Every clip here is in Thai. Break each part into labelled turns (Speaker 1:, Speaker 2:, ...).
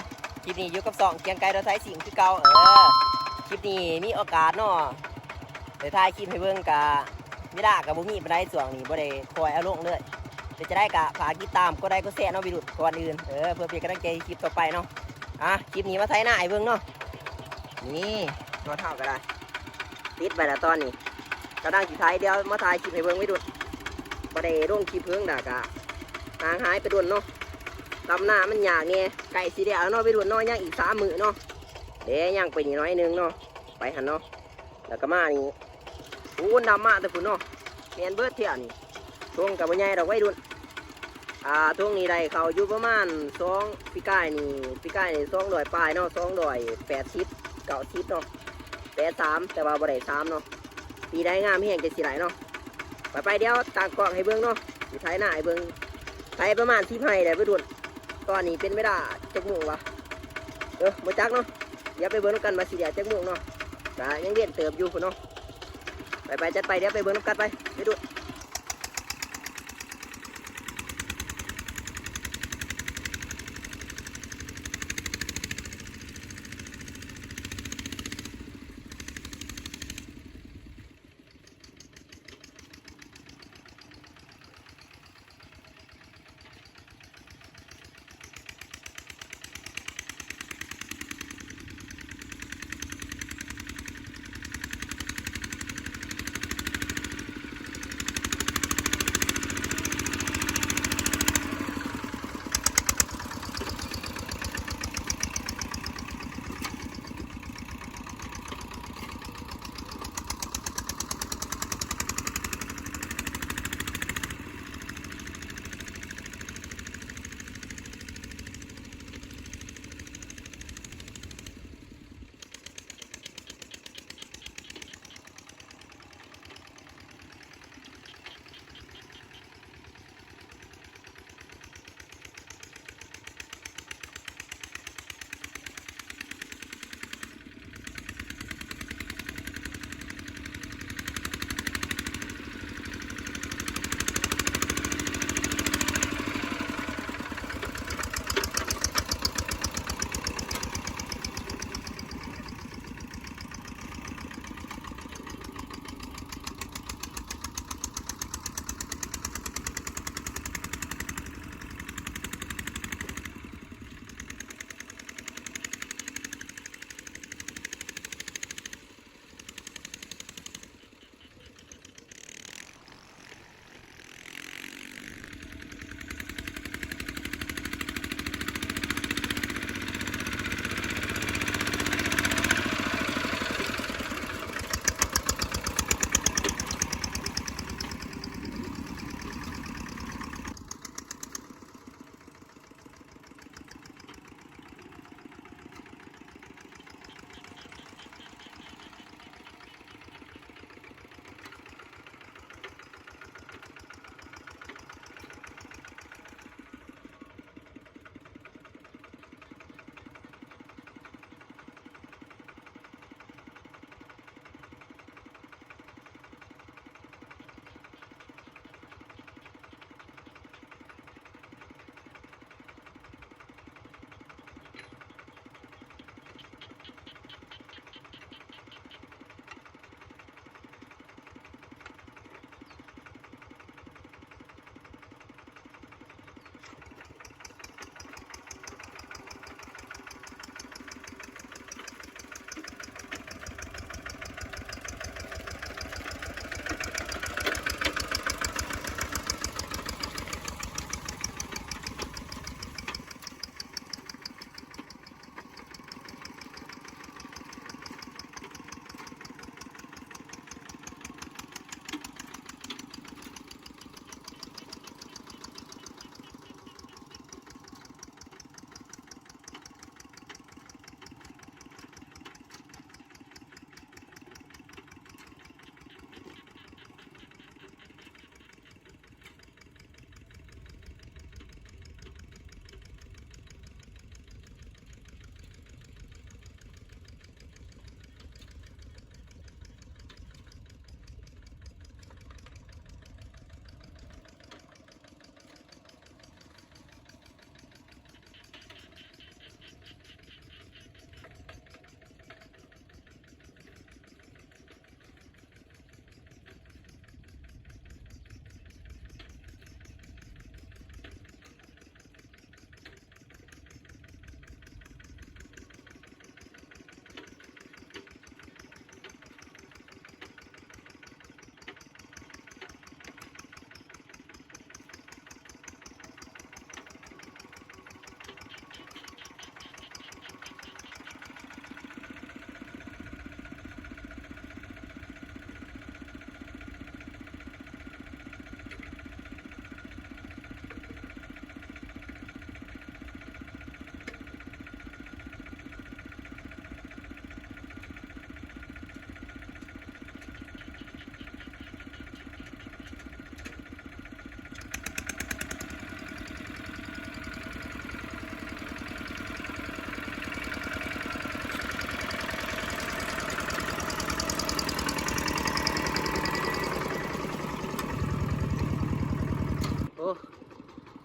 Speaker 1: ะคลิปนี้อยู่กับ2เกียงไกรเราไทยสิงคือเก่าคลิปนี้มีโอกาสเนาะเดี๋ยวถ่ายคลิปให้เบิ่งกะไม่ได้กับบุมีบันไดส่วงนี้บ่ได้คอยเอาลงเลยเดี๋ยวจะได้กะฝากติดตามก็ได้ก็แซ่เนาะวิรุธก่อนอื่นเพื่อเป็นกำลังใจคลิปต่อไปเนาะคลิปนี้มาไทยหน้าไอ้เบิ่งเนาะนี่นอเท่าก็ได้ติดไปแล้วตอนนี้กระดังสิไทยเดียวมาถ่ายคลิปให้เบิ่งวิรุธบ่ได้ลงคลิปเพิ่งด่ากะห่างหายไปโดนเนาะตำหน้ามันยากเนี่ยไก่สีเดียวเนาะวิรุธเนาะยังอีก3 มื้อเนาะเดี๋ยวยังไปนี่น้อยนึงเนาะไปหันเนาะแล้วก็มานี่อู้ดำมาแต่ฝุ่นเนาะแมนเบิร์ดเที่ยนี่ช่วงกับวันใหญ่ดอกไว้ดุนช่วงนี้ได้เขาอยู่ประมาณ2ปีกายนี่200 ปลายเนาะ280 90เนาะ83แต่ว่าบ่ได้3เนาะปีได้งามแห้งจะสิไหลเนาะไปเดี๋ยวตากกล้องให้เบิ่งเนาะสิไถหน้าให้เบิ่งไถประมาณ10 ไร่ได้ไปดุนตอนนี้เป็นไม่ได้จักมุ่งวะบ่จักเนาะเดี๋ยวไปเบิ่งกันมาสิเดียวจักมุ่งเนาะก็ยังเรียนเติบอยู่พุ่นเนาะไปจัดไปเดี๋ยวไปเบิ่งน้ำกัดไปดู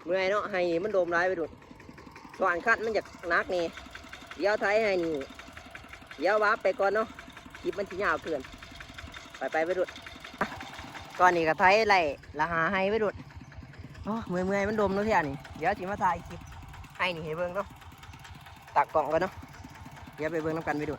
Speaker 1: เมื่อยเนาะให้มันโดมร้ายไปดูก่อนคัดมันจากนักนี่เดี๋ยวไทยให้นี่เดี๋ยววับไปก่อนเนาะคลิปมันที่ยาวเกินไปดูก่อนนี่ก็ไทยไล่ละหาให้ไปดูโอ้เมื่อยมันโดมเนาะที่อันนี้เดี๋ยวจิมาถ่ายคลิปให้นี่ให้เบิ่งเนาะตักกล่องกันเนาะเดี๋ยวไปเบิ่งน้ำกันไปดู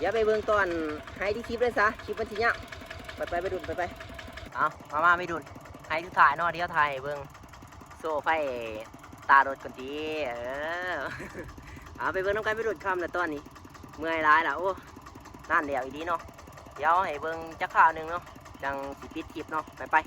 Speaker 1: เดี๋ยวไปเบิ่งตอนให้ที่คลิปเลยซะคลิปมันสิยาวไปดุนไปเอามาไม่ดุนให้ทุกถ่ายเนาะเดี๋ยวถ่ายเบิ่งโซ่ไฟตารถก่อนดีเอาไปเบิ่งน้ำกันไปดุนคำแล้วตอนนี้เมื่อยร้ายล่ะโอ้นั่นเดี๋ยวอีดีเนาะเดี๋ยวให้เบิ่งจักข่าวหนึ่งเนาะจังสิปิดคลิปเนาะไป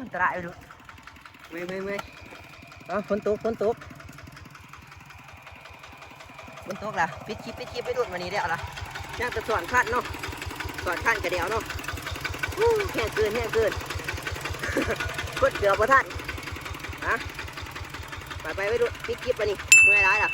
Speaker 1: อันตรายไปดูเมื่อยอ๋อฝนตกฝนตกล่ะปิดคลิปไปดูวันนี้เดี๋ยวล่ะย่างจะสอนขั้นเนาะสอนขั้นกระเดียวเนาะแห้งเกินกดเดือบพอท่านฮะไปดูปิดคลิปไปนี่เมื่อยร้ายล่ะ